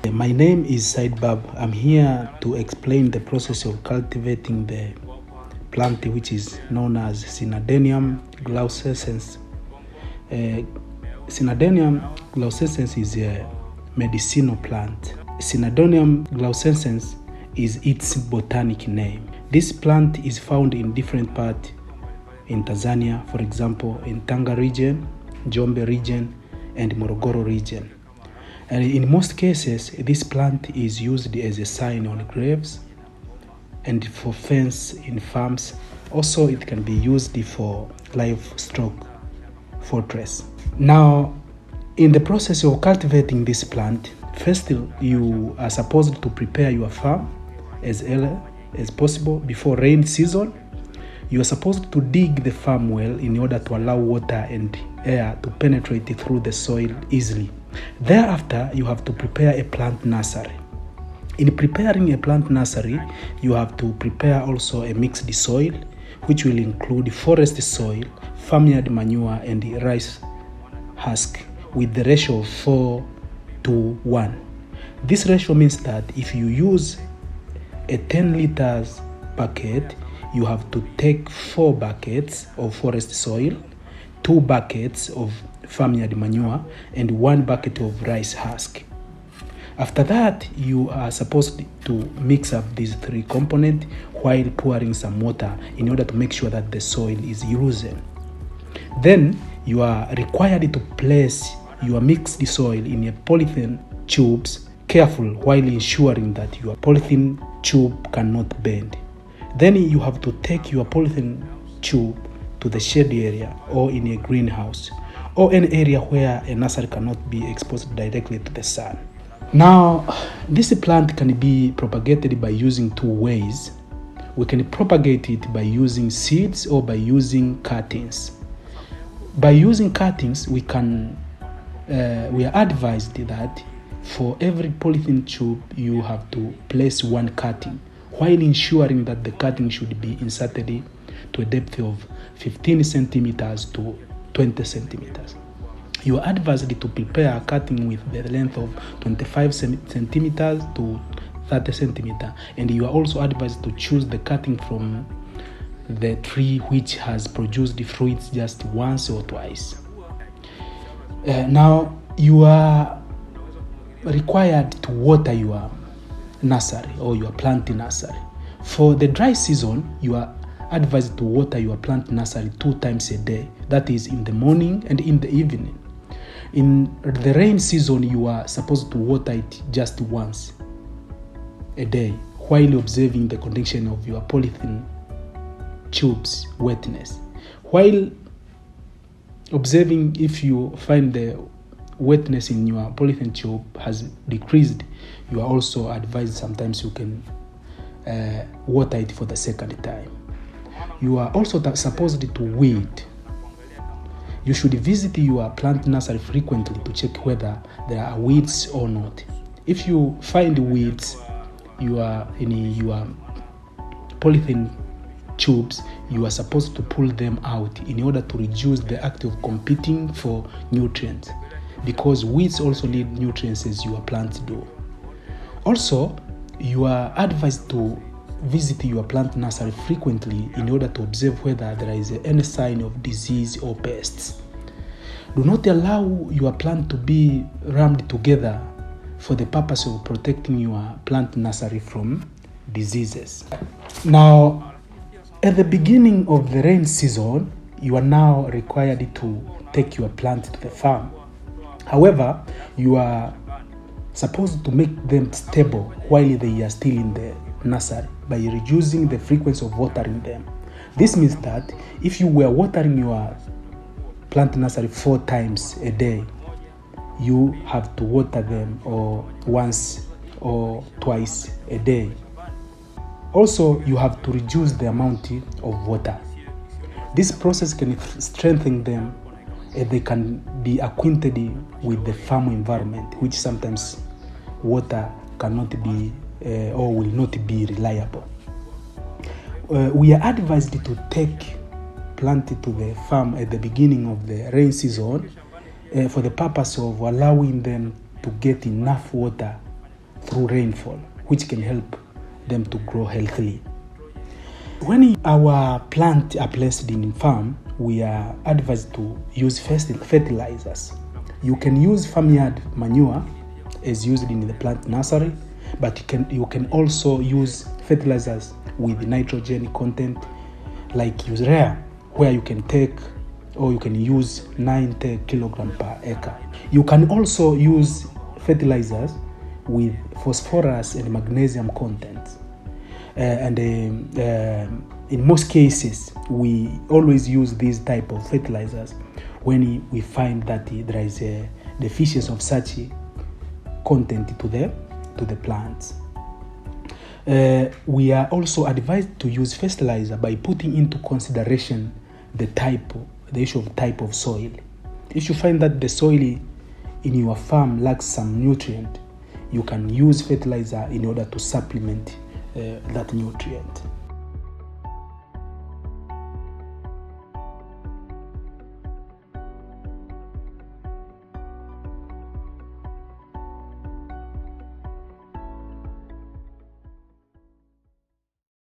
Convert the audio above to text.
My name is Said Bab. I'm here to explain the process of cultivating the plant which is known as Synadenium Glaucescens. Synadenium Glaucescens is a medicinal plant. Synadenium Glaucescens is its botanic name. This plant is found in different parts in Tanzania, for example, in Tanga region, Njombe region, and Morogoro region. And in most cases, this plant is used as a sign on graves and for fence in farms. Also, it can be used for livestock fortress. Now, in the process of cultivating this plant, first you are supposed to prepare your farm as early as possible before rain season. You are supposed to dig the farm well in order to allow water and air to penetrate through the soil easily. Thereafter, you have to prepare a plant nursery. In preparing a plant nursery, you have to prepare also a mixed soil, which will include forest soil, farmyard manure, and rice husk with the ratio of 4:1. This ratio means that if you use a 10 liters bucket, you have to take 4 buckets of forest soil, 2 buckets of farmyard manure, and 1 bucket of rice husk. After that, you are supposed to mix up these 3 components while pouring some water in order to make sure that the soil is loosened. Then you are required to place your mixed soil in a polythene tubes, careful while ensuring that your polythene tube cannot bend. Then you have to take your polythene tube to the shade area or in a greenhouse or an area where a nursery cannot be exposed directly to the sun. Now, this plant can be propagated by using 2 ways. We can propagate it by using seeds or by using cuttings. By using cuttings, we are advised that for every polythene tube, you have to place 1 cutting, while ensuring that the cutting should be inserted to a depth of 15 centimeters to 20 centimeters. You are advised to prepare a cutting with the length of 25 centimeters to 30 centimeters, and you are also advised to choose the cutting from the tree which has produced the fruits just once or twice. Now, you are required to water your nursery or your plant nursery. For the dry season, you are advised to water your plant nursery 2 times a day, that is in the morning and in the evening. In the rain season, you are supposed to water it just once a day while observing the condition of your polythene tubes wetness. While observing, if you find the wetness in your polythene tube has decreased, you are also advised sometimes you can water it for the second time. You are also supposed to weed. You should visit your plant nursery frequently to check whether there are weeds or not. If you find weeds in your polythene tubes, you are supposed to pull them out in order to reduce the act of competing for nutrients, because weeds also need nutrients as your plants do. Also, you are advised to visit your plant nursery frequently in order to observe whether there is any sign of disease or pests. Do not allow your plant to be rammed together for the purpose of protecting your plant nursery from diseases. Now, at the beginning of the rain season, you are now required to take your plant to the farm. However, you are supposed to make them stable while they are still in the nursery by reducing the frequency of watering them. This means that if you were watering your plant nursery 4 times a day, you have to water them once or twice a day. Also, you have to reduce the amount of water. This process can strengthen them and they can be acquainted with the farm environment, which sometimes water cannot be or will not be reliable. We are advised to take plant to the farm at the beginning of the rain season for the purpose of allowing them to get enough water through rainfall, which can help them to grow healthily. When our plants are placed in farm, we are advised to use fertilizers. You can use farmyard manure as used in the plant nursery, but you can also use fertilizers with nitrogen content like urea, where you can take or you can use 90 kilograms per acre. You can also use fertilizers with phosphorus and magnesium content. In most cases, we always use these type of fertilizers when we find that there is a deficiency of such content to the plants. We are also advised to use fertilizer by putting into consideration the issue of type of soil. If you find that the soil in your farm lacks some nutrient, you can use fertilizer in order to supplement that nutrient.